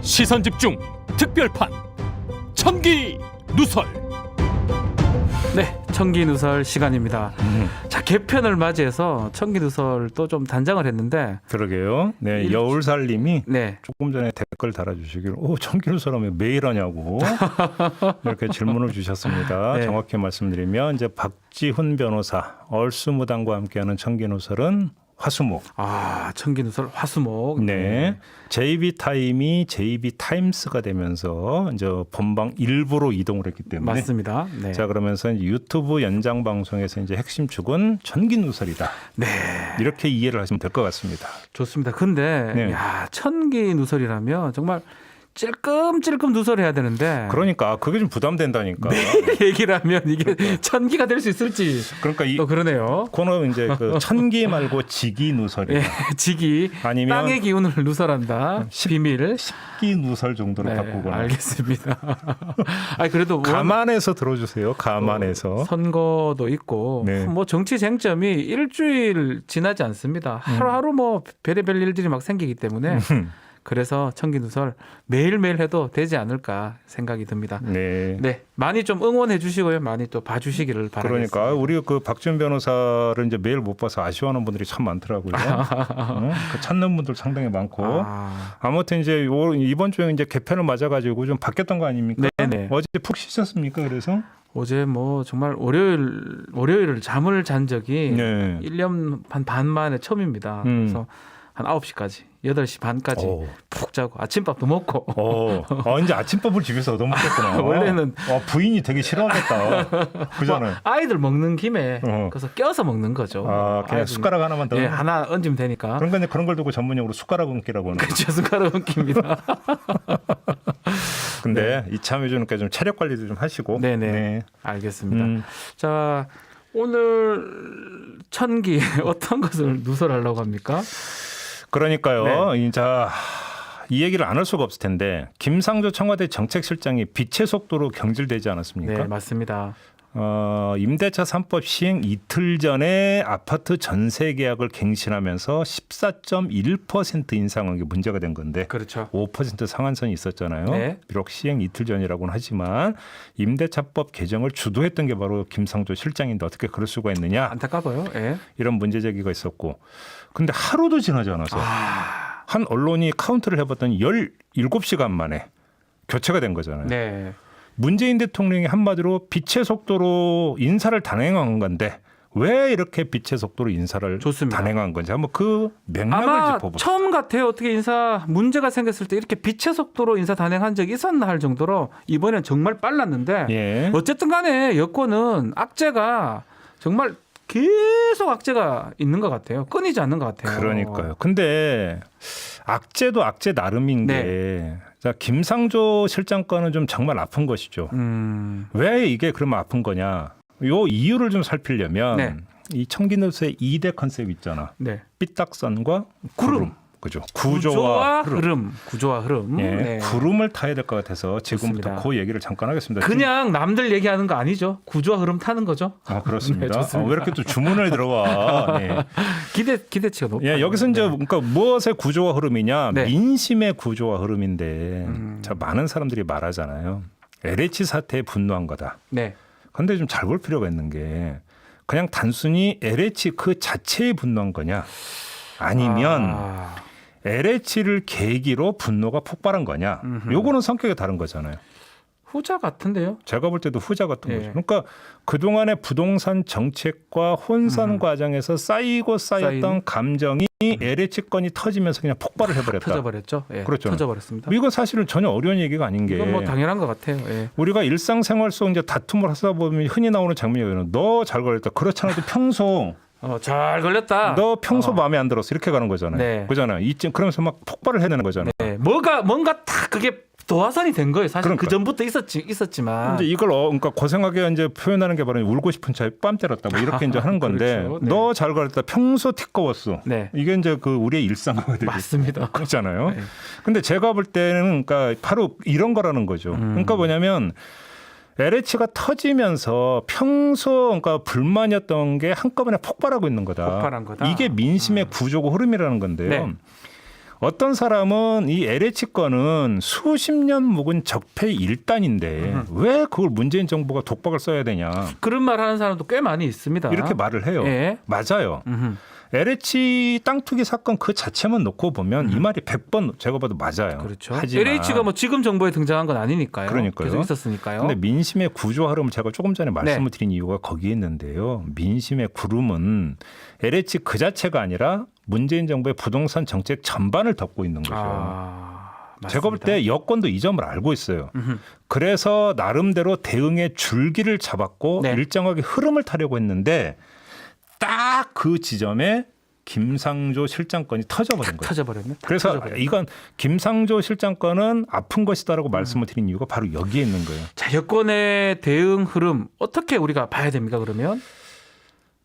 시선집중 특별판 천기 누설. 네, 청기누설 시간입니다. 자, 개편을 맞이해서 청기누설도 좀 단장을 했는데, 그러게요. 네, 여울살님이 네, 조금 전에 댓글 달아주시길, 청기누설하면 매일 하냐고 이렇게 질문을 주셨습니다. 네. 정확히 말씀드리면 이제 박지훈 변호사 얼수무당과 함께하는 청기누설은 화수목. 청기누설 화수목. 네. JB타임이 JB타임스가 되면서 이제 본방 일부로 이동을 했기 때문에 맞습니다. 네. 자, 그러면서 이제 유튜브 연장 방송에서 이제 핵심 축은 천기누설이다. 네, 이렇게 이해를 하시면 될 것 같습니다. 좋습니다. 근데 네. 야, 청기누설이라면 정말 찔끔찔끔 누설해야 되는데, 그러니까 그게 좀 부담된다니까. 얘기를 하면 이게 천기가 될 수 있을지 그러니까 이 또 그러네요. 코너 이제 그 천기 말고 지기 누설이 예, 지기 아니면 땅의 기운을 누설한다. 비밀. 십기 누설 정도로 네, 바꾸거나. 알겠습니다. 아니 그래도 감안해서 들어주세요. 감안해서. 선거도 있고 네. 뭐 정치 쟁점이 일주일 지나지 않습니다. 하루하루 뭐 별의별 일들이 막 생기기 때문에 그래서 청기누설 매일매일 해도 되지 않을까 생각이 듭니다. 네. 네, 많이 좀 응원해 주시고요. 많이 또 봐주시기를 바라겠습니다. 그러니까 우리 그 박지훈 변호사를 이제 매일 못 봐서 아쉬워하는 분들이 참 많더라고요. 그 찾는 분들 상당히 많고. 아무튼 이제 이번 주에 이제 개편을 맞아가지고 좀 바뀌었던 거 아닙니까? 네네. 어제 푹 쉬셨습니까? 그래서 어제 뭐 정말 월요일을 잠을 잔 적이 네. 1년 반 만에 처음입니다. 그래서 한 9시까지 8시 반까지 푹 자고 아침밥도 먹고. 이제 아침밥을 집에서 얻어먹겠구나. 원래는 부인이 되게 싫어하겠다. 그잖아요. 아이들 먹는 김에 그래서 껴서 먹는 거죠. 그냥 아이들, 숟가락 하나만 더. 예, 하나 얹으면 되니까. 그러니까 이제 그런 걸 두고 전문용어로 숟가락 얹기라고 하는 거죠. 그렇죠, 숟가락 얹기입니다. 근데 이참에 주니까 좀 체력 관리도 좀 하시고. 네네. 네. 알겠습니다. 자, 오늘 천기 어떤 것을 누설하려고 합니까? 그러니까요. 자, 이 얘기를 안 할 수가 없을 텐데 김상조 청와대 정책실장이 빛의 속도로 경질되지 않았습니까? 네, 맞습니다. 임대차 3법 시행 이틀 전에 아파트 전세 계약을 갱신하면서 14.1% 인상한 게 문제가 된 건데, 그렇죠. 5% 상한선이 있었잖아요. 네. 비록 시행 이틀 전이라고는 하지만 임대차법 개정을 주도했던 게 바로 김상조 실장인데 어떻게 그럴 수가 있느냐, 안타까워요. 예. 이런 문제 제기가 있었고, 근데 하루도 지나지 않아서 한 언론이 카운트를 해봤더니 17시간 만에 교체가 된 거잖아요. 네. 문재인 대통령이 한마디로 빛의 속도로 인사를 단행한 건데 왜 이렇게 빛의 속도로 인사를 좋습니다. 단행한 건지 한번 그 맥락을 아마 짚어보죠. 처음 같아요. 어떻게 인사 문제가 생겼을 때 이렇게 빛의 속도로 인사 단행한 적이 있었나 할 정도로 이번엔 정말 빨랐는데, 예. 어쨌든 간에 여권은 악재가 정말 계속 악재가 있는 것 같아요. 끊이지 않는 것 같아요. 그러니까요. 근데 악재도 악재 나름인 게, 자, 김상조 실장 건은 좀 정말 아픈 것이죠. 왜 이게 그러면 아픈 거냐? 요 이유를 좀 살피려면 이 청기누설의 2대 컨셉 있잖아. 네. 삐딱선과 구름. 구름. 그죠. 구조와 흐름. 구조와 흐름. 예, 네. 구름을 타야 될 것 같아서 지금부터 좋습니다. 그 얘기를 잠깐 하겠습니다. 그냥 남들 얘기하는 거 아니죠. 구조와 흐름 타는 거죠. 그렇습니다. 네, 좋습니다. 왜 이렇게 또 주문을 들어와? 네. 기대치가 높아요. 예, 여기서 이제 그러니까 무엇의 구조와 흐름이냐? 네. 민심의 구조와 흐름인데, 자, 많은 사람들이 말하잖아요. LH 사태에 분노한 거다. 네. 근데 좀 잘 볼 필요가 있는 게, 그냥 단순히 LH 그 자체에 분노한 거냐? 아니면 LH를 계기로 분노가 폭발한 거냐? 요거는 성격이 다른 거잖아요. 후자 같은데요. 제가 볼 때도 후자 같은 예. 거죠. 그러니까 그동안의 부동산 정책과 혼선 과정에서 쌓이고 쌓였던 감정이 LH 건이 터지면서 그냥 폭발을 해버렸다. 터져버렸죠. 예. 그렇죠. 터져버렸습니다. 이건 사실은 전혀 어려운 얘기가 아닌 게, 이건 뭐 당연한 것 같아요. 예. 우리가 일상생활 속 이제 다툼을 하다 보면 흔히 나오는 장면이에요. 너 잘 걸렸다. 그렇지 않아도 평소 잘 걸렸다. 너 평소 마음에 안 들었어. 이렇게 가는 거잖아요. 네. 그잖아요. 이쯤 그러면서 막 폭발을 해내는 거잖아요. 네. 뭔가 딱 그게 도화선이 된 거예요. 사실 그러니까. 그 전부터 있었지만. 이제 이걸 그러니까 고생하게 이제 표현하는 게 바로 울고 싶은 차에 뺨 때렸다. 뭐 이렇게 이제 하는 건데, 그렇죠. 네. 너 잘 걸렸다. 평소 티꺼웠어. 네. 이게 이제 그 우리의 일상거든요. 맞습니다. 그렇잖아요. 네. 근데 제가 볼 때는 그러니까 바로 이런 거라는 거죠. 그러니까 뭐냐면 LH가 터지면서 평소 그러니까 불만이었던 게 한꺼번에 폭발하고 있는 거다. 폭발한 거다. 이게 민심의 구조고 흐름이라는 건데요. 네. 어떤 사람은 이 LH 건은 수십 년 묵은 적폐 일단인데 왜 그걸 문재인 정부가 독박을 써야 되냐. 그런 말 하는 사람도 꽤 많이 있습니다. 이렇게 말을 해요. 예. 맞아요. LH 땅 투기 사건 그 자체만 놓고 보면 이 말이 100번 제가 봐도 맞아요. 그렇죠. 하지만 LH가 뭐 지금 정부에 등장한 건 아니니까요. 그러니까요. 계속 있었으니까요. 근데 민심의 구조 흐름을 제가 조금 전에 말씀을 드린 이유가 거기에 있는데요. 민심의 구름은 LH 그 자체가 아니라 문재인 정부의 부동산 정책 전반을 덮고 있는 거죠. 제가 볼 때 여권도 이 점을 알고 있어요. 그래서 나름대로 대응의 줄기를 잡았고 네. 일정하게 흐름을 타려고 했는데 딱 그 지점에 김상조 실장건이 터져버린 거예요. 터져버렸네. 그래서 터져버렸네. 이건 김상조 실장건은 아픈 것이다라고 말씀을 드린 이유가 바로 여기에 있는 거예요. 자, 여권의 대응 흐름 어떻게 우리가 봐야 됩니까? 그러면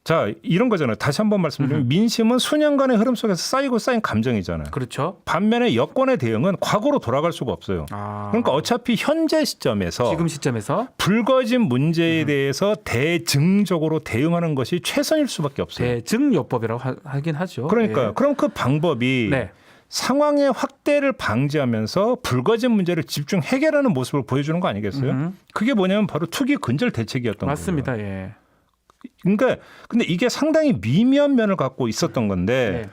자, 이런 거잖아요. 다시 한번 말씀드리면 민심은 수년간의 흐름 속에서 쌓이고 쌓인 감정이잖아요. 그렇죠. 반면에 여권의 대응은 과거로 돌아갈 수가 없어요. 그러니까 어차피 현재 시점에서 지금 시점에서 불거진 문제에 대해서 대증적으로 대응하는 것이 최선일 수밖에 없어요. 대증요법이라고 하긴 하죠. 그러니까요. 예. 그럼 그 방법이 네. 상황의 확대를 방지하면서 불거진 문제를 집중 해결하는 모습을 보여주는 거 아니겠어요? 그게 뭐냐면 바로 투기 근절 대책이었던 거예요. 맞습니다. 예. 그러니까 근데 이게 상당히 미미한 면을 갖고 있었던 건데 네.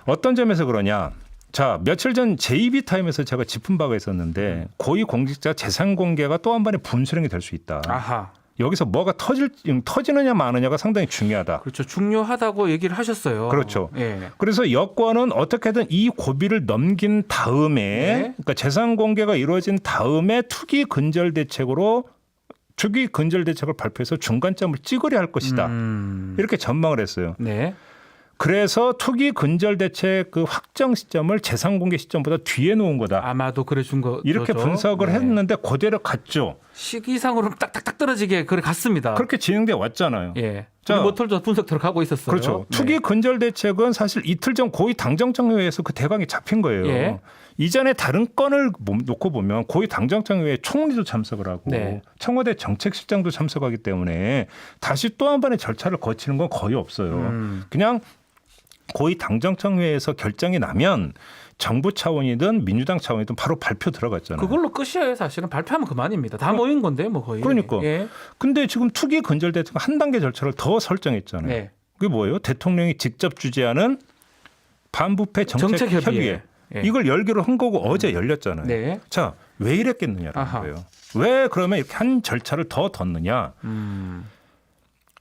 어떤 점에서 그러냐? 자, 며칠 전 JB 타임에서 제가 짚은 바가 있었는데 고위공직자 재산 공개가 또 한 번의 분수령이 될 수 있다. 아하. 여기서 뭐가 터지느냐 마느냐가 상당히 중요하다. 그렇죠. 중요하다고 얘기를 하셨어요. 그렇죠. 예. 그래서 여권은 어떻게든 이 고비를 넘긴 다음에 네. 그러니까 재산 공개가 이루어진 다음에 투기 근절 대책을 발표해서 중간점을 찍으려 할 것이다. 이렇게 전망을 했어요. 네. 그래서 투기 근절 대책 그 확정 시점을 재산 공개 시점보다 뒤에 놓은 거다. 아마도 그래 준 거. 이렇게 분석을 했는데 그대로 갔죠. 시기상으로 딱딱딱 떨어지게 그래 갔습니다. 그렇게 진행돼 왔잖아요. 예. 자, 모털도 분석 들어가고 있었어요. 그렇죠. 네. 투기 근절 대책은 사실 이틀 전 고위 당정청회에서 그 대강이 잡힌 거예요. 예. 이전에 다른 건을 놓고 보면 고위 당정청회에 총리도 참석을 하고 네. 청와대 정책실장도 참석하기 때문에 다시 또 한 번의 절차를 거치는 건 거의 없어요. 그냥 고위 당정청회에서 결정이 나면 정부 차원이든 민주당 차원이든 바로 발표 들어갔잖아요. 그걸로 끝이에요. 사실은 발표하면 그만입니다. 다 모인 건데 뭐 거의. 그러니까. 예. 근데 지금 투기 근절 대책 한 단계 절차를 더 설정했잖아요. 네. 그게 뭐예요? 대통령이 직접 주재하는 반부패 정책협의회. 예. 이걸 열기로 한 거고 어제 열렸잖아요. 네. 자, 왜 이랬겠느냐라는 아하. 거예요. 왜 그러면 이렇게 한 절차를 더 뒀느냐?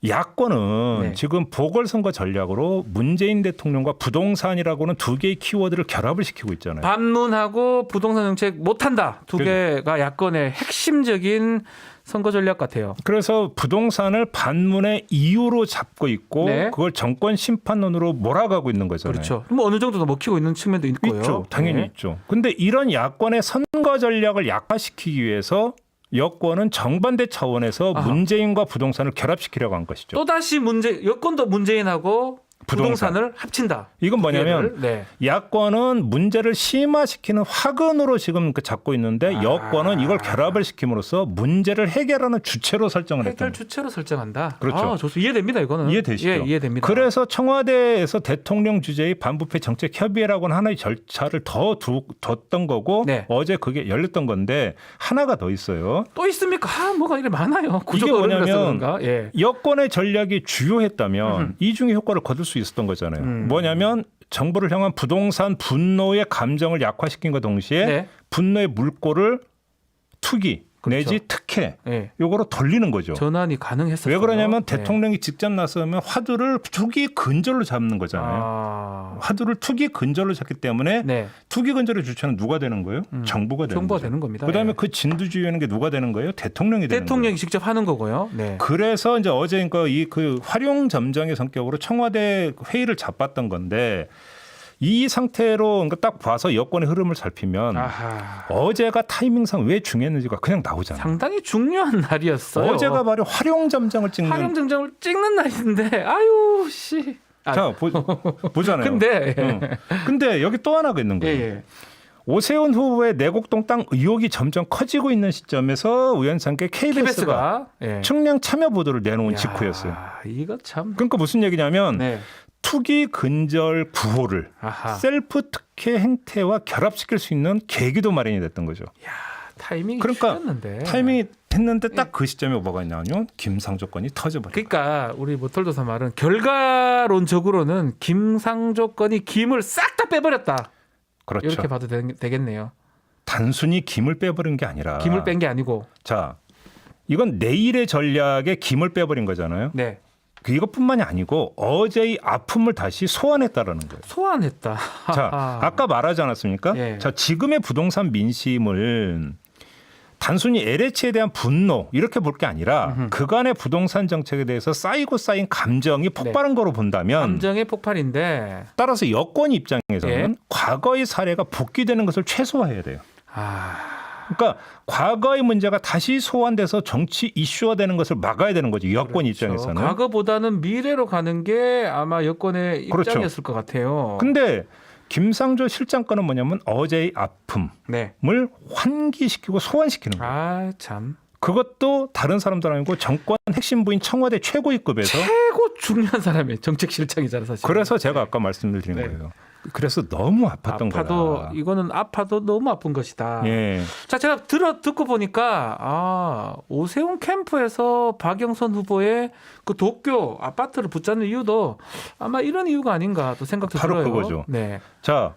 야권은 네. 지금 보궐선거 전략으로 문재인 대통령과 부동산이라고는 두 개의 키워드를 결합을 시키고 있잖아요. 반문하고 부동산 정책 못한다. 두 그렇죠. 개가 야권의 핵심적인 선거 전략 같아요. 그래서 부동산을 반문의 이유로 잡고 있고 네. 그걸 정권 심판론으로 몰아가고 있는 거잖아요. 그렇죠. 뭐 어느 정도 더 먹히고 있는 측면도 있고요. 있죠. 당연히 네. 있죠. 근데 이런 야권의 선거 전략을 약화시키기 위해서 여권은 정반대 차원에서 아하. 문재인과 부동산을 결합시키려고 한 것이죠. 또 다시 여권도 문재인하고 부동산을 합친다. 이건 뭐냐면 네. 야권은 문제를 심화시키는 화근으로 지금 잡고 있는데 여권은 이걸 결합을 시킴으로써 문제를 해결하는 주체로 설정을 했다. 해결 주체로 설정한다. 그렇죠. 좋습니다. 이해됩니다. 이거는. 이해되시죠? 예, 이해됩니다. 그래서 청와대에서 대통령 주재의 반부패 정책협의회라고는 하나의 절차를 더 뒀던 거고 네. 어제 그게 열렸던 건데 하나가 더 있어요. 또 있습니까? 뭐가 이렇게 많아요. 이게 뭐냐면 그런가? 예. 여권의 전략이 주요했다면 이중의 효과를 거둘 수 있었던 거잖아요. 뭐냐면 정부를 향한 부동산 분노의 감정을 약화시킨과 동시에 네. 분노의 물꼬를 투기 그렇죠. 내지 특혜 예. 요거로 돌리는 거죠. 전환이 가능했어요. 왜 그러냐면 대통령이 직접 나서면 화두를 투기 근절로 잡는 거잖아요. 화두를 투기 근절로 잡기 때문에 네. 투기 근절의 주체는 누가 되는 거예요? 정부가 되는 정부가 거죠. 되는 겁니다. 그다음에 예. 그 진두지휘하는 게 누가 되는 거예요? 대통령이 되는 거예요. 대통령이 직접 하는 거고요. 네. 그래서 이제 어제 그러니까 그 활용 점정의 성격으로 청와대 회의를 잡았던 건데 이 상태로 그러니까 딱 봐서 여권의 흐름을 살피면 어제가 타이밍상 왜 중요했는지가 그냥 나오잖아요. 상당히 중요한 날이었어요. 어제가 바로 활용 점정을 찍는 활용 점정을 찍는 날인데 아유 씨. 자 보잖아요. 근데 여기 또 하나가 있는 거예요. 예. 오세훈 후보의 내곡동 땅 의혹이 점점 커지고 있는 시점에서 우연찮게 KBS가 예. 청량 참여 보도를 내놓은 직후였어요. 이거 참. 그러니까 무슨 얘기냐면 네. 투기 근절 구호를 아하. 셀프 특혜 행태와 결합시킬 수 있는 계기도 마련이 됐던 거죠. 타이밍이 그러니까 틀렸는데. 타이밍이 했는데 딱 그 시점에 뭐가 있냐면 김상조 건이 터져버려. 그러니까 우리 모털도사 말은 결과론적으로는 김상조 건이 김을 싹 다 빼버렸다. 그렇죠. 이렇게 봐도 되겠네요. 단순히 김을 빼버린 게 아니라 김을 뺀 게 아니고. 자, 이건 내일의 전략에 김을 빼버린 거잖아요. 네. 이것뿐만이 아니고 어제의 아픔을 다시 소환했다라는 거예요. 소환했다. 자, 아까 말하지 않았습니까? 예. 자, 지금의 부동산 민심을 단순히 LH에 대한 분노 이렇게 볼 게 아니라 그간의 부동산 정책에 대해서 쌓이고 쌓인 감정이 폭발한 거로 본다면 감정의 폭발인데. 따라서 여권 입장에서는 예. 과거의 사례가 복귀되는 것을 최소화해야 돼요. 아. 그러니까 과거의 문제가 다시 소환돼서 정치 이슈화 되는 것을 막아야 되는 거죠. 여권 입장에서는. 과거보다는 미래로 가는 게 아마 여권의 그렇죠. 입장이었을 것 같아요. 근데 김상조 실장 건은 뭐냐면 어제의 아픔을 네. 환기시키고 소환시키는 거예요. 아, 참. 그것도 다른 사람들 아니고 정권 핵심 부인 청와대 최고위급에서 최고 중요한 사람이에요. 정책실장이잖아, 사실. 그래서 제가 아까 말씀을 드린 네. 거예요. 그래서 너무 아팠던 아파도 거다. 이거는 아파도 너무 아픈 것이다. 예. 자, 제가 듣고 보니까 오세훈 캠프에서 박영선 후보의 그 도쿄 아파트를 붙잡는 이유도 아마 이런 이유가 아닌가 또 생각도 바로 들어요. 그거죠. 네. 자,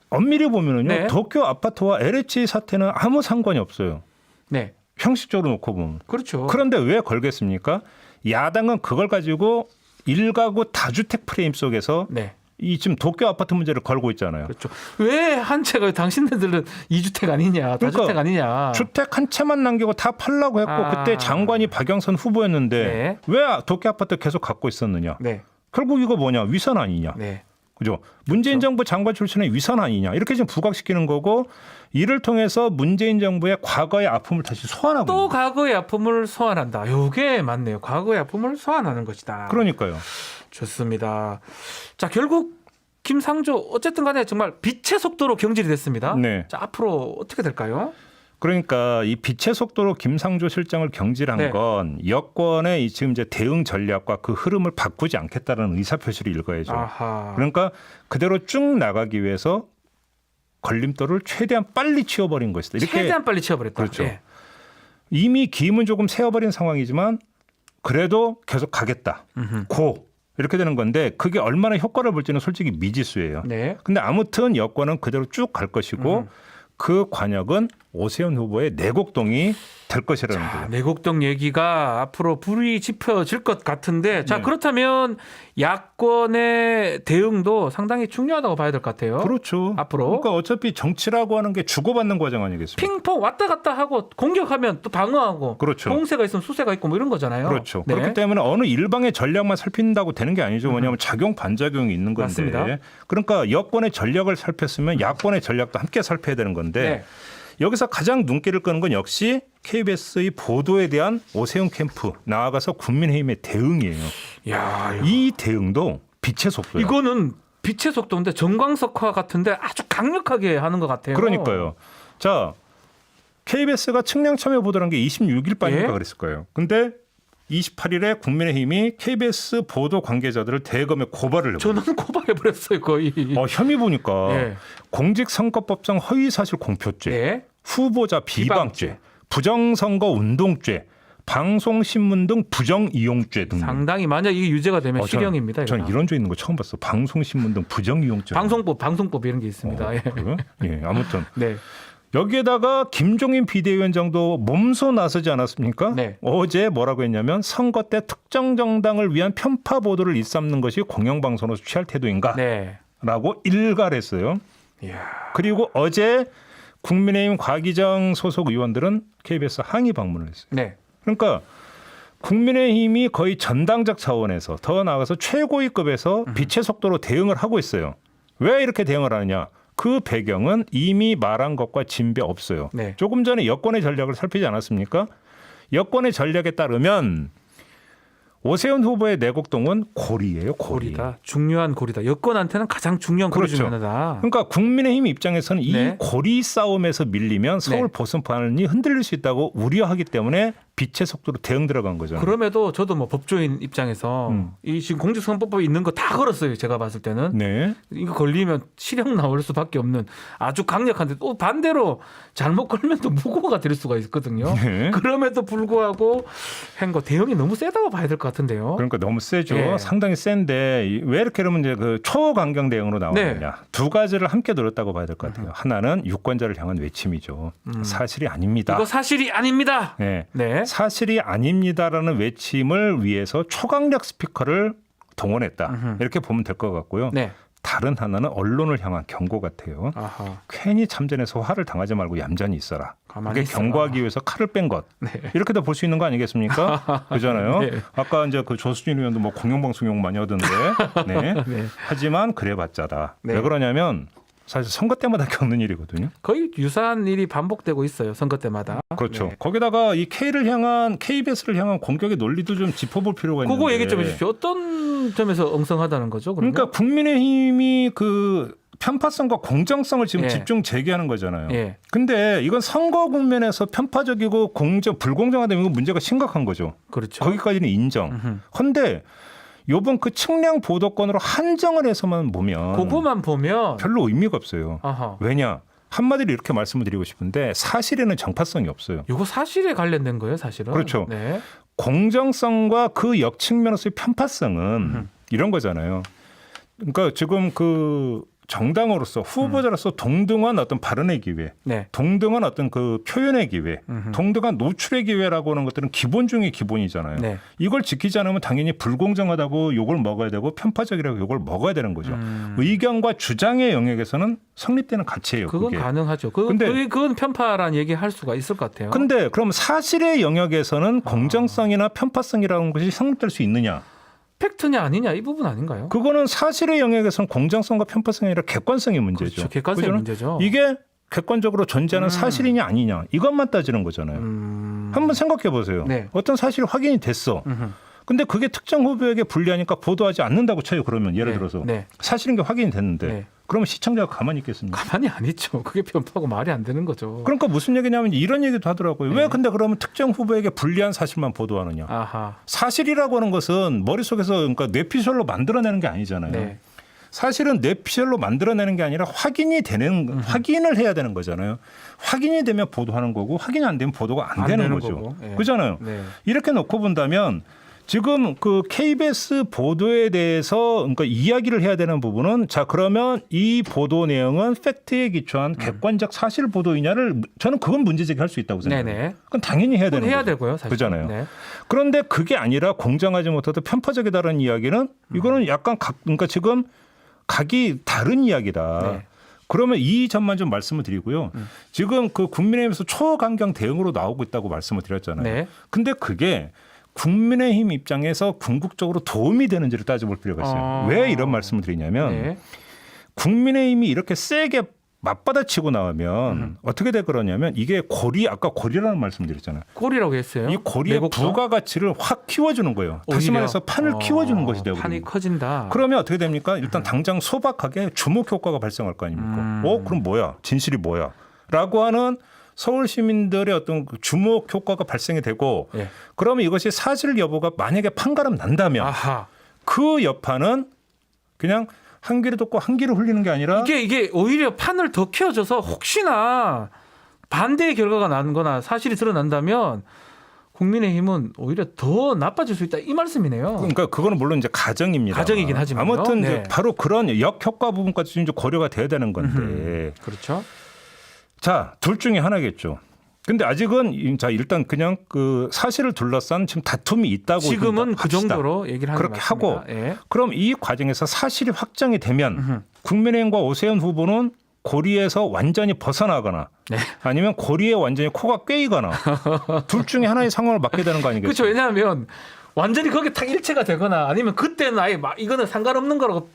엄밀히 보면은요. 네. 도쿄 아파트와 LH 사태는 아무 상관이 없어요. 네. 형식적으로 놓고 보면. 그렇죠. 그런데 왜 걸겠습니까? 야당은 그걸 가지고 일가구 다주택 프레임 속에서 네. 이 지금 도쿄 아파트 문제를 걸고 있잖아요. 그렇죠. 왜 한 채가 당신네들은 2주택 아니냐, 다주택 그러니까 아니냐. 주택 한 채만 남기고 다 팔라고 했고 그때 장관이 박영선 후보였는데 네. 왜 도쿄 아파트 계속 갖고 있었느냐? 네. 결국 이거 뭐냐? 위선 아니냐? 네. 그죠? 문재인 정부 장관 출신의 위선 아니냐? 이렇게 지금 부각시키는 거고 이를 통해서 문재인 정부의 과거의 아픔을 다시 소환하고 또 있는 거예요. 과거의 아픔을 소환한다. 이게 맞네요. 과거의 아픔을 소환하는 것이다. 그러니까요. 좋습니다. 자, 결국 김상조 어쨌든 간에 정말 빛의 속도로 경질이 됐습니다. 네. 자, 앞으로 어떻게 될까요? 그러니까 이 빛의 속도로 김상조 실장을 경질한 네. 건 여권의 이 지금 이제 대응 전략과 그 흐름을 바꾸지 않겠다는 의사표시를 읽어야죠. 아하. 그러니까 그대로 쭉 나가기 위해서 걸림돌을 최대한 빨리 치워버린 것이다. 이렇게 최대한 빨리 치워버렸다. 그렇죠. 예. 이미 김은 조금 세어버린 상황이지만 그래도 계속 가겠다. 음흠. 고 이렇게 되는 건데 그게 얼마나 효과를 볼지는 솔직히 미지수예요. 네. 근데 아무튼 여권은 그대로 쭉 갈 것이고 그 관역은 오세훈 후보의 내곡동이 될 것이라는 거예요. 내곡동 얘기가 앞으로 불이 지펴질 것 같은데 자 네. 그렇다면 야권의 대응도 상당히 중요하다고 봐야 될 것 같아요. 그렇죠. 앞으로. 그러니까 어차피 정치라고 하는 게 주고받는 과정 아니겠습니까? 핑퐁 왔다 갔다 하고 공격하면 또 방어하고 그렇죠. 공세가 있으면 수세가 있고 뭐 이런 거잖아요. 그렇죠. 네. 그렇기 때문에 어느 일방의 전략만 살핀다고 되는 게 아니죠. 뭐냐면 작용 반작용이 있는 건데. 맞습니다. 그러니까 여권의 전략을 살폈으면 야권의 전략도 함께 살펴야 되는 건데 네. 여기서 가장 눈길을 끄는 건 역시 KBS의 보도에 대한 오세훈 캠프 나아가서 국민의힘의 대응이에요. 야, 이 대응도 빛의 속도예요. 이거는 빛의 속도인데 정광석화 같은데 아주 강력하게 하는 것 같아요. 그러니까요. 자, KBS가 측량 참여 보도한 게 26일 밤인가 예? 그랬을 거예요. 근데 28일에 국민의힘이 KBS 보도 관계자들을 대검에 고발을 해버렸어요. 저는 고발해버렸어요 거의. 혐의 보니까 예. 공직선거법상 허위사실 공표죄, 네. 후보자 비방죄, 부정선거 운동죄, 방송신문 등 부정이용죄 등. 상당히 만약 이게 유죄가 되면 실형입니다. 저는 이거. 이런 죄 있는 거 처음 봤어. 방송신문 등 부정이용죄. 방송법 이런 게 있습니다. 예. 그래요? 예, 아무튼 네. 여기에다가 김종인 비대위원장도 몸소 나서지 않았습니까? 네. 어제 뭐라고 했냐면 선거 때 특정 정당을 위한 편파 보도를 일삼는 것이 공영방송으로서 취할 태도인가? 네. 라고 일갈했어요. 이야. 그리고 어제 국민의힘 곽희정 소속 의원들은 KBS 항의 방문을 했어요. 네. 그러니까 국민의힘이 거의 전당적 차원에서 더 나아가서 최고위급에서 빛의 속도로 대응을 하고 있어요. 왜 이렇게 대응을 하느냐? 그 배경은 이미 말한 것과 진배 없어요. 네. 조금 전에 여권의 전략을 살피지 않았습니까? 여권의 전략에 따르면 오세훈 후보의 내곡동은 고리예요. 고리. 고리다. 중요한 고리다. 여권한테는 가장 중요한 고리 그렇죠. 중 하나다. 그러니까 국민의힘 입장에서는 이 네. 고리 싸움에서 밀리면 서울 네. 보선판이 흔들릴 수 있다고 우려하기 때문에 빛의 속도로 대응 들어간 거잖아요. 그럼에도 저도 뭐 법조인 입장에서 이 지금 공직선거법에 있는 거 다 걸었어요. 제가 봤을 때는 네. 이거 걸리면 실형 나올 수밖에 없는 아주 강력한데 또 반대로 잘못 걸면 또 무고가 될 수가 있거든요. 네. 그럼에도 불구하고 한 거 대응이 너무 세다고 봐야 될 것 같은데요. 그러니까 너무 세죠. 예. 상당히 센데 왜 이렇게 그러면 이제 그 초강경 대응으로 나오느냐. 네. 두 가지를 함께 노렸다고 봐야 될 것 같아요. 하나는 유권자를 향한 외침이죠. 사실이 아닙니다. 이거 사실이 아닙니다. 네. 네. 사실이 아닙니다라는 외침을 위해서 초강력 스피커를 동원했다. 이렇게 보면 될 것 같고요. 네. 다른 하나는 언론을 향한 경고 같아요. 아하. 괜히 참전해서 화를 당하지 말고 얌전히 있어라. 가만히 그게 있어라. 경고하기 위해서 칼을 뺀 것. 네. 이렇게도 볼 수 있는 거 아니겠습니까? 그잖아요. 네. 아까 이제 그 조수진 의원도 뭐 공영방송 욕 많이 하던데. 네. 네. 하지만 그래봤자다. 네. 왜 그러냐면 사실 선거 때마다 겪는 일이거든요. 거의 유사한 일이 반복되고 있어요. 선거 때마다. 그렇죠. 네. 거기다가 이 KBS를 향한 공격의 논리도 좀 짚어볼 필요가 있는데. 그거 얘기 좀 해주십시오. 어떤 점에서 엉성하다는 거죠? 그러면? 그러니까 국민의힘이 그 편파성과 공정성을 지금 예. 집중 집중 제기하는 거잖아요. 예. 근데 이건 선거 국면에서 편파적이고 불공정하다면 이건 문제가 심각한 거죠. 그렇죠. 거기까지는 인정. 그런데 요번 그 측량 보도권으로 한정을 해서만 보면 그거만 보면 별로 의미가 없어요. 아하. 왜냐? 한마디로 이렇게 말씀을 드리고 싶은데 사실에는 정파성이 없어요. 이거 사실에 관련된 거예요, 사실은. 그렇죠. 네. 공정성과 그 역측면에서의 편파성은 이런 거잖아요. 그러니까 지금 그 정당으로서 후보자로서 동등한 어떤 발언의 기회, 네. 동등한 어떤 그 표현의 기회, 동등한 노출의 기회라고 하는 것들은 기본 중의 기본이잖아요. 네. 이걸 지키지 않으면 당연히 불공정하다고 욕을 먹어야 되고 편파적이라고 욕을 먹어야 되는 거죠. 의견과 주장의 영역에서는 성립되는 가치예요. 그건 그게. 가능하죠. 근데- 그건 편파란 얘기 할 수가 있을 것 같아요. 근데 그럼 사실의 영역에서는 공정성이나 편파성이라는 것이 성립될 수 있느냐? 팩트냐 아니냐 이 부분 아닌가요? 그거는 사실의 영역에서는 공정성과 편파성이 아니라 객관성의 문제죠. 그렇죠. 객관성의 그죠? 문제죠. 이게 객관적으로 존재하는 사실이냐 아니냐 이것만 따지는 거잖아요. 한번 생각해 보세요. 네. 어떤 사실이 확인이 됐어. 근데 그게 특정 후보에게 불리하니까 보도하지 않는다고 쳐요. 그러면 예를 네. 들어서 네. 사실인 게 확인이 됐는데 네. 그러면 시청자가 가만히 있겠습니까? 가만히 안 있죠. 그게 편파고 말이 안 되는 거죠. 그러니까 무슨 얘기냐면 이런 얘기도 하더라고요. 네. 왜 근데 그러면 특정 후보에게 불리한 사실만 보도하느냐? 아하. 사실이라고 하는 것은 머릿속에서 그러니까 뇌피셜로 만들어내는 게 아니잖아요. 네. 사실은 뇌피셜로 만들어내는 게 아니라 확인을 해야 되는 거잖아요. 확인이 되면 보도하는 거고 확인이 안 되면 보도가 안 되는 거죠. 거고. 네. 그잖아요. 네. 이렇게 놓고 본다면 지금 그 KBS 보도에 대해서 그러니까 이야기를 해야 되는 부분은 자 그러면 이 보도 내용은 팩트에 기초한 객관적 사실 보도이냐를 저는 그건 문제 제기할 수 있다고 생각해요. 네네. 그건 당연히 해야 되는 해야 거죠. 되고요, 사실. 그잖아요. 네. 그런데 그게 아니라 공정하지 못하도 편파적이다라는 이야기는 이거는 약간 그러니까 지금 각이 다른 이야기다. 네. 그러면 이 점만 좀 말씀을 드리고요. 지금 그 국민의힘에서 초강경 대응으로 나오고 있다고 말씀을 드렸잖아요. 네. 근데 그게 국민의힘 입장에서 궁극적으로 도움이 되는지를 따져볼 필요가 있어요. 왜 이런 말씀을 드리냐면 네. 국민의힘이 이렇게 세게 맞받아치고 나오면 어떻게 될 거냐면 이게 아까 고리라는 말씀 드렸잖아요. 꼴이라고 했어요. 이 고리의 매국도? 부가가치를 확 키워주는 거예요. 다시 오히려. 말해서 판을 키워주는 것이 되거든요. 판이 커진다. 그러면 어떻게 됩니까? 일단 당장 소박하게 주목 효과가 발생할 거 아닙니까? 그럼 뭐야? 진실이 뭐야? 라고 하는 서울 시민들의 어떤 그 주목 효과가 발생이 되고 예. 그러면 이것이 사실 여부가 만약에 판가름 난다면 아하. 그 여파는 그냥 한 귀를 듣고 한 귀를 흘리는 게 아니라 이게 오히려 판을 더 키워줘서 혹시나 반대의 결과가 나거나 사실이 드러난다면 국민의힘은 오히려 더 나빠질 수 있다 이 말씀이네요. 그러니까 그거는 물론 이제 가정입니다. 가정이긴 하지만요. 아무튼 네. 이제 바로 그런 역효과 부분까지 좀 고려가 돼야 되는 건데 그렇죠. 자, 둘 중에 하나겠죠. 근데 아직은 자 일단 그냥 그 사실을 둘러싼 지금 다툼이 있다고 지금은 그 합시다. 정도로 얘기를 하는 그렇게 것 하고 같습니다. 예. 그럼 이 과정에서 사실이 확정이 되면 국민의힘과 오세훈 후보는 고리에서 완전히 벗어나거나 네. 아니면 고리에 완전히 코가 꿰이거나 둘 중에 하나의 상황을 맞게 되는 거 그렇죠. 아니겠어요? 왜냐하면 완전히 거기에 탁 일체가 되거나 아니면 그때는 아예 막 이거는 상관없는 거라고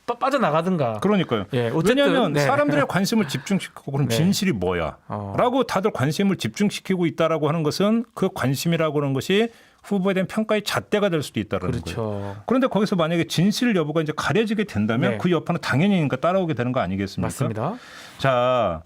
빠져나가든가. 그러니까요. 예, 어쨌든, 왜냐하면 네. 사람들의 관심을 집중시키고 그럼 네. 진실이 뭐야? 라고 다들 관심을 집중시키고 있다라고 하는 것은 그 관심이라고 하는 것이 후보에 대한 평가의 잣대가 될 수도 있다는 거예요. 그렇죠. 그런데 거기서 만약에 진실 여부가 이제 가려지게 된다면 네. 그 여파는 당연히 그러니까 따라오게 되는 거 아니겠습니까? 맞습니다. 자,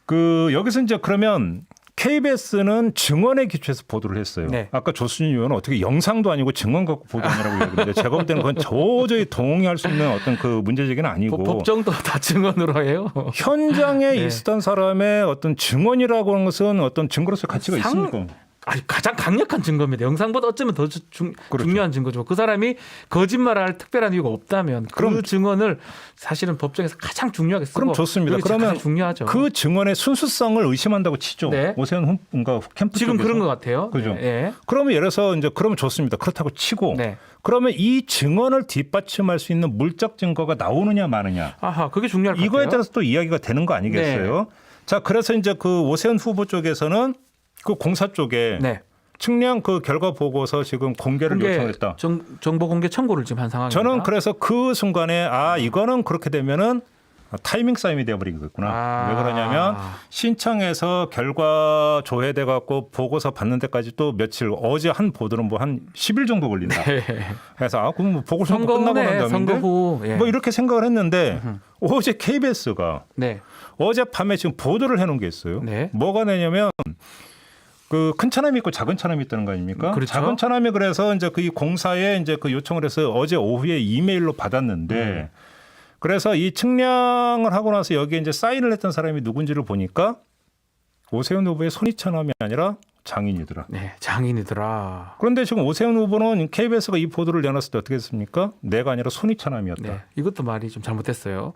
그 여기서 이제 그러면 KBS는 증언에 기초해서 보도를 했어요. 네. 아까 조수진 의원은 어떻게 영상도 아니고 증언 갖고 보도하느라고 얘기했는데 제가 볼 때는 그건 도저히 동의할 수 있는 어떤 그 문제제기는 아니고 법정도 다 증언으로 해요. 현장에 네. 있었던 사람의 어떤 증언이라고 하는 것은 어떤 증거로서의 가치가 있습니까? 아니, 가장 강력한 증거입니다. 영상보다 어쩌면 더 그렇죠. 중요한 증거죠. 그 사람이 거짓말할 특별한 이유가 없다면 그럼 그 증언을 사실은 법정에서 가장 중요하게 쓰고 그럼 좋습니다. 그게 그러면 가장 중요하죠. 그 증언의 순수성을 의심한다고 치죠. 네. 오세훈 캠프 지금 쪽에서. 그런 것 같아요. 그죠. 네. 그러면 예를 들어서 이제 그러면 좋습니다. 그렇다고 치고 네. 그러면 이 증언을 뒷받침할 수 있는 물적 증거가 나오느냐 마느냐 아하, 그게 중요할 것 같아요. 이거에 따라서 또 이야기가 되는 거 아니겠어요? 네. 자, 그래서 이제 그 오세훈 후보 쪽에서는 그 공사 쪽에 네. 측량 그 결과 보고서 지금 공개를 요청했다. 정보 공개 청구를 지금 한 상황입니다. 저는 그래서 그 순간에 이거는 그렇게 되면은 타이밍 싸움이 되어버리겠구나. 왜 그러냐면 신청해서 결과 조회돼 갖고 보고서 받는 데까지 또 며칠 어제 한 보도는 뭐 한 10일 정도 걸린다. 네. 그래서 그럼 뭐 보고서 선거 끝나고 난 후네, 다음인데 선거 후. 예. 뭐 이렇게 생각을 했는데 어제 KBS가 네. 어젯밤에 지금 보도를 해놓은 게 있어요. 네. 뭐가 되냐면 그 큰 차남이 있고 작은 차남이 있다는 거 아닙니까? 그렇죠. 작은 차남이 그래서 이제 그 이 공사에 이제 그 요청을 해서 어제 오후에 이메일로 받았는데 그래서 이 측량을 하고 나서 여기에 이제 사인을 했던 사람이 누군지를 보니까 오세훈 후보의 손이차남이 아니라 장인이더라. 네, 장인이더라. 그런데 지금 오세훈 후보는 KBS가 이 보도를 내놨을 때 어떻게 했습니까? 내가 아니라 손이차남이었다. 네, 이것도 말이 좀 잘못됐어요.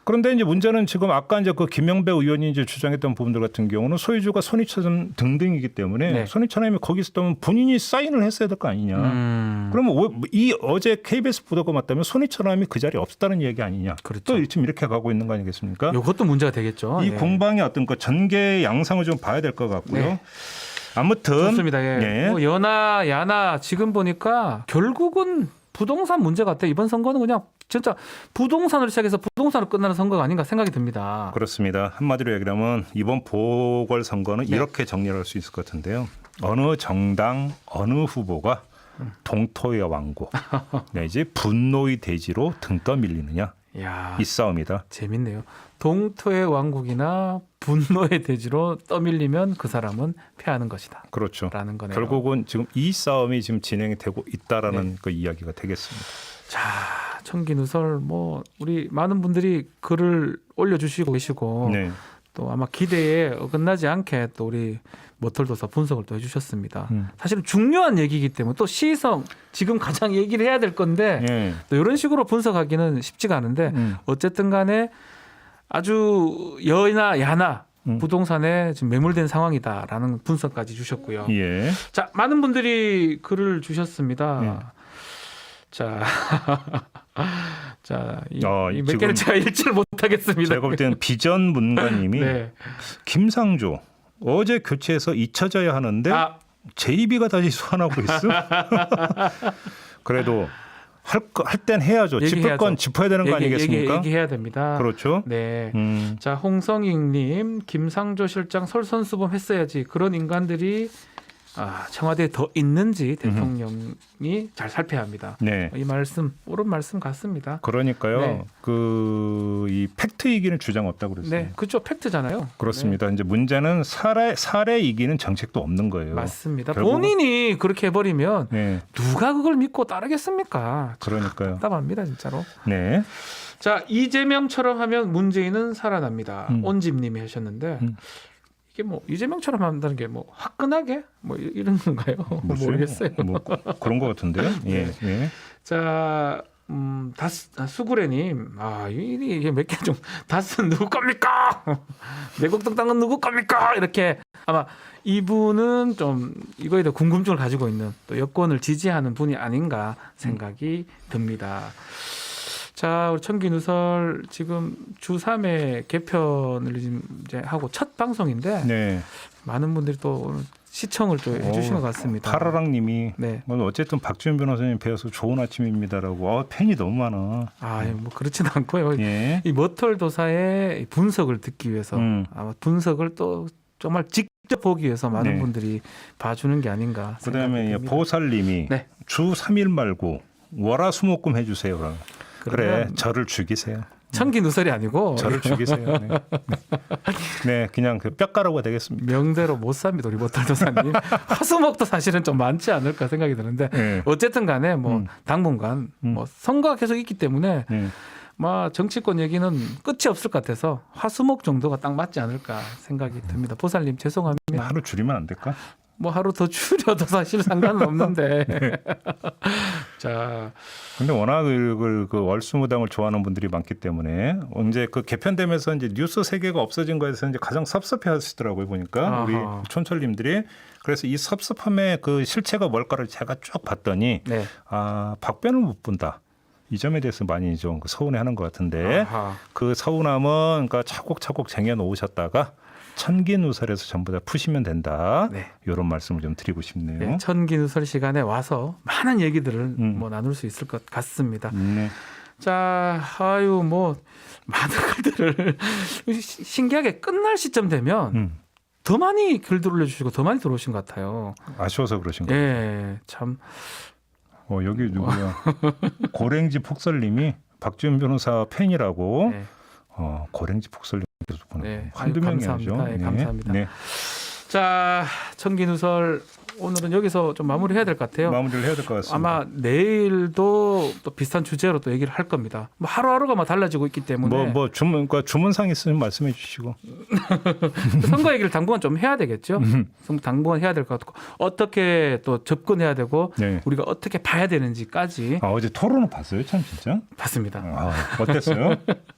그런데 이제 문제는 지금 아까 이제 그 김영배 의원이 이제 주장했던 부분들 같은 경우는 소유주가 손이차남 등등이기 때문에 네. 손이차남이 거기 있었다면 본인이 사인을 했어야 될 거 아니냐. 그러면 이 어제 KBS 보도가 맞다면 손이차남이 그 자리에 없었다는 얘기 아니냐. 그렇죠. 또 지금 이렇게 가고 있는 거 아니겠습니까? 이것도 문제가 되겠죠. 이 예. 공방의 어떤 그 전개 양상을 좀 봐야 될 것 같고요. 네. 아무튼 좋습니다. 예. 예. 뭐 여나 야나 지금 보니까 결국은 부동산 문제 같아. 이번 선거는 그냥 진짜 부동산으로 시작해서 부동산으로 끝나는 선거가 아닌가 생각이 듭니다. 그렇습니다. 한마디로 얘기하면 이번 보궐선거는 네. 이렇게 정리를 할 수 있을 것 같은데요. 어느 정당 어느 후보가 동토의 왕국 내지 분노의 대지로 등 떠밀리느냐 이야, 이 싸움이다. 재밌네요. 동토의 왕국이나 분노의 대지로 떠밀리면 그 사람은 패하는 것이다. 그렇죠. 라는 거네요. 결국은 지금 이 싸움이 지금 진행이 되고 있다라는 네. 그 이야기가 되겠습니다. 자, 청기누설 뭐 우리 많은 분들이 글을 올려주시고 계시고 네. 또 아마 기대에 어긋나지 않게 또 우리 모털도사 분석을 또 해주셨습니다. 사실은 중요한 얘기이기 때문에 또 시성 지금 가장 얘기를 해야 될 건데 네. 또 이런 식으로 분석하기는 쉽지가 않은데 어쨌든 간에 아주 여나 야나 부동산에 지금 매몰된 상황이다라는 분석까지 주셨고요. 예. 자, 많은 분들이 글을 주셨습니다. 예. 자, 자, 이 몇 지금 개를 제가 읽지를 못하겠습니다. 제가 볼 때는 비전 문가님이 네. 김상조 어제 교체해서 잊혀져야 하는데 JB가 다시 소환하고 있어. 그래도 할 땐 해야죠. 짚을 건 짚어야 되는 거 아니겠습니까? 얘기해야 됩니다. 그렇죠. 네. 자, 홍성익님, 김상조 실장 설선수범 했어야지. 그런 인간들이 청와대에 더 있는지 대통령이 잘 살펴야 합니다. 네. 이 말씀 옳은 말씀 같습니다. 그러니까요. 네. 이 팩트 이기는 주장 없다고 그랬어요. 네, 그렇죠. 팩트잖아요. 그렇습니다. 이제 문제는 사례 이기는 정책도 없는 거예요. 맞습니다. 결국은- 본인이 그렇게 해버리면 네. 누가 그걸 믿고 따르겠습니까? 그러니까요. 답답합니다, 진짜로. 네. 자, 이재명처럼 하면 문재인은 살아납니다. 온집님이 하셨는데 이게 뭐 이재명처럼 한다는 게 뭐 화끈하게 뭐 이런 건가요? 모르겠어요. 뭐 그런 것 같은데요. 예. 네. 예. 자, 수구레님, 이게 몇 개 좀 다스 누구 겁니까? 내곡동 땅은 누구 겁니까? 이렇게 아마 이분은 좀 이거에 대해 궁금증을 가지고 있는 또 여권을 지지하는 분이 아닌가 생각이 듭니다. 자, 우리 청기누설 지금 주 3회 개편을 지금 이제 하고 첫 방송인데 네. 많은 분들이 또 오늘 시청을 또 해주시는 것 같습니다. 파라랑님이 네. 오늘 어쨌든 박지원 변호사님 뵈어서 좋은 아침입니다라고. 팬이 너무 많아. 뭐 그렇지는 않고요. 예. 이 머털도사의 분석을 듣기 위해서 아마 분석을 또 정말 직접 보기 위해서 많은 네. 분들이 봐주는 게 아닌가 그다음에 생각됩니다. 보살님이 네. 주 3일 말고 월화수목금 해주세요. 그래 그러면 저를 죽이세요. 천기 누설이 아니고 저를 죽이세요. 네. 네, 그냥 그 뼈가루가 되겠습니다. 명대로 못 삽니다. 우리 보털 도사님. 화수목도 사실은 좀 많지 않을까 생각이 드는데 네. 어쨌든 간에 뭐 당분간 뭐 선거가 계속 있기 때문에 뭐 정치권 얘기는 끝이 없을 것 같아서 화수목 정도가 딱 맞지 않을까 생각이 듭니다. 보살님 죄송합니다. 하루 줄이면 안 될까? 뭐 하루 더 줄여도 사실 상관은 없는데. 자, 근데 워낙 그 월수무당을 좋아하는 분들이 많기 때문에 이제 그 개편되면서 이제 뉴스 세계가 없어진 거에서 이제 가장 섭섭해하시더라고요 보니까 아하. 우리 촌철님들이. 그래서 이 섭섭함의 그 실체가 뭘까를 제가 쭉 봤더니 네. 아 박변을 못 본다. 이 점에 대해서 많이 좀 서운해하는 것 같은데 아하. 그 서운함은 그러니까 차곡차곡 쟁여놓으셨다가 천기누설에서 전부 다 푸시면 된다. 네. 이런 말씀을 좀 드리고 싶네요. 네, 천기누설 시간에 와서 많은 얘기들을 뭐 나눌 수 있을 것 같습니다. 자, 아유 뭐 많은 글들을 신기하게 끝날 시점 되면 더 많이 글들 올려주시고 더 많이 들어오신 것 같아요. 아쉬워서 그러신 거예요. 예, 참. 여기 누구야? 고랭지 폭설님이 박지훈 변호사 팬이라고. 네. 고랭지 폭설님 계속 보는 네. 한두 아유, 명이 감사합니다. 아니죠. 예, 감사합니다. 네. 자, 천기누설 오늘은 여기서 좀 마무리해야 될 것 같아요. 마무리를 해야 될 것 같습니다. 아마 내일도 또 비슷한 주제로 또 얘기를 할 겁니다. 뭐 하루하루가 막 달라지고 있기 때문에 주문상 있으면 말씀해 주시고. 선거 얘기를 당분간 좀 해야 되겠죠. 당분간 해야 될 것 같고 어떻게 또 접근해야 되고 네. 우리가 어떻게 봐야 되는지까지 어제 토론을 봤어요, 참 진짜. 봤습니다. 어땠어요?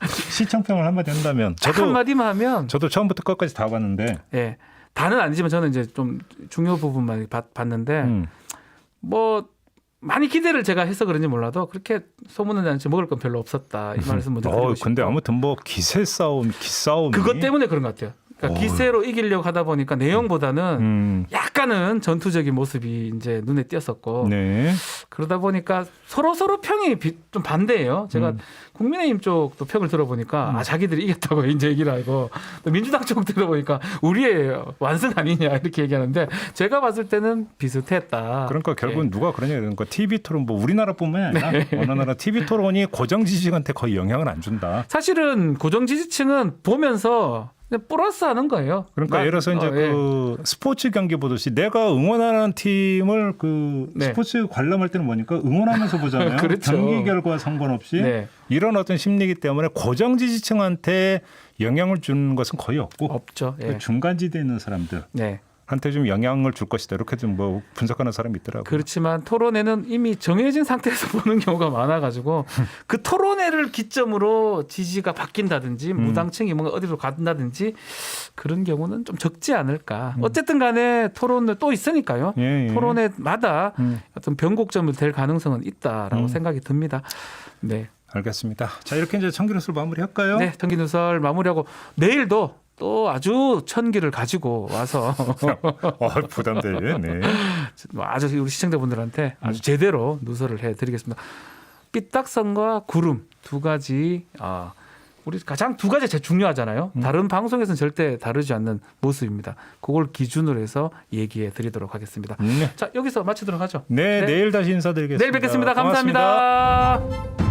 시청평을 한마디 한다면 한마디만 하면 저도 처음부터 끝까지 다 봤는데. 예. 다는 아니지만 저는 이제 좀 중요 부분만 봤는데 뭐 많이 기대를 제가 해서 그런지 몰라도 그렇게 소문은 않지 먹을 건 별로 없었다 이 말씀 먼저 드리고 싶고. 근데 아무튼 뭐 기세 싸움, 기싸움 그것 때문에 그런 것 같아요. 그러니까 기세로 이기려고 하다 보니까 내용보다는 약간은 전투적인 모습이 이제 눈에 띄었었고 네. 그러다 보니까 서로 평이 좀 반대예요. 제가 국민의힘 쪽도 평을 들어보니까 자기들이 이겼다고 이제 얘기를 하고 또 민주당 쪽 들어보니까 우리의 완승 아니냐 이렇게 얘기하는데 제가 봤을 때는 비슷했다. 그러니까 결국은 누가 그러냐 그러니까 TV 토론 뭐 우리나라뿐만이 아니라 어느 나라 TV 토론이 고정 지지층한테 거의 영향을 안 준다. 사실은 고정 지지층은 보면서 플러스 하는 거예요. 그러니까 예를 들어서 이제 그 스포츠 경기 보듯이 내가 응원하는 팀을 그 스포츠 관람할 때는 뭐니까 응원하면서 보잖아요. 그렇죠. 경기 결과 상관없이 이런 어떤 심리이기 때문에 고정 지지층한테 영향을 주는 것은 거의 없죠. 그 중간지대에 있는 사람들. 한테 좀 영향을 줄 것이다. 이렇게 좀 뭐 분석하는 사람이 있더라고요. 그렇지만 토론회는 이미 정해진 상태에서 보는 경우가 많아가지고 그 토론회를 기점으로 지지가 바뀐다든지 무당층이 뭔가 어디로 간다든지 그런 경우는 좀 적지 않을까. 어쨌든 간에 토론회 또 있으니까요. 토론회마다 어떤 변곡점이 될 가능성은 있다라고 생각이 듭니다. 네. 알겠습니다. 자, 이렇게 이제 천기누설 마무리할까요? 네, 천기누설 마무리하고 내일도 또 아주 천기를 가지고 와서 부담돼요. 네. 아주 우리 시청자분들한테 아주 제대로 누설을 해드리겠습니다. 삐딱선과 구름 두 가지 우리 가장 두 가지 제일 중요하잖아요. 다른 방송에서는 절대 다루지 않는 모습입니다. 그걸 기준으로 해서 얘기해 드리도록 하겠습니다. 자, 여기서 마치도록 하죠. 네, 내일 다시 인사드리겠습니다. 내일 뵙겠습니다. 감사합니다.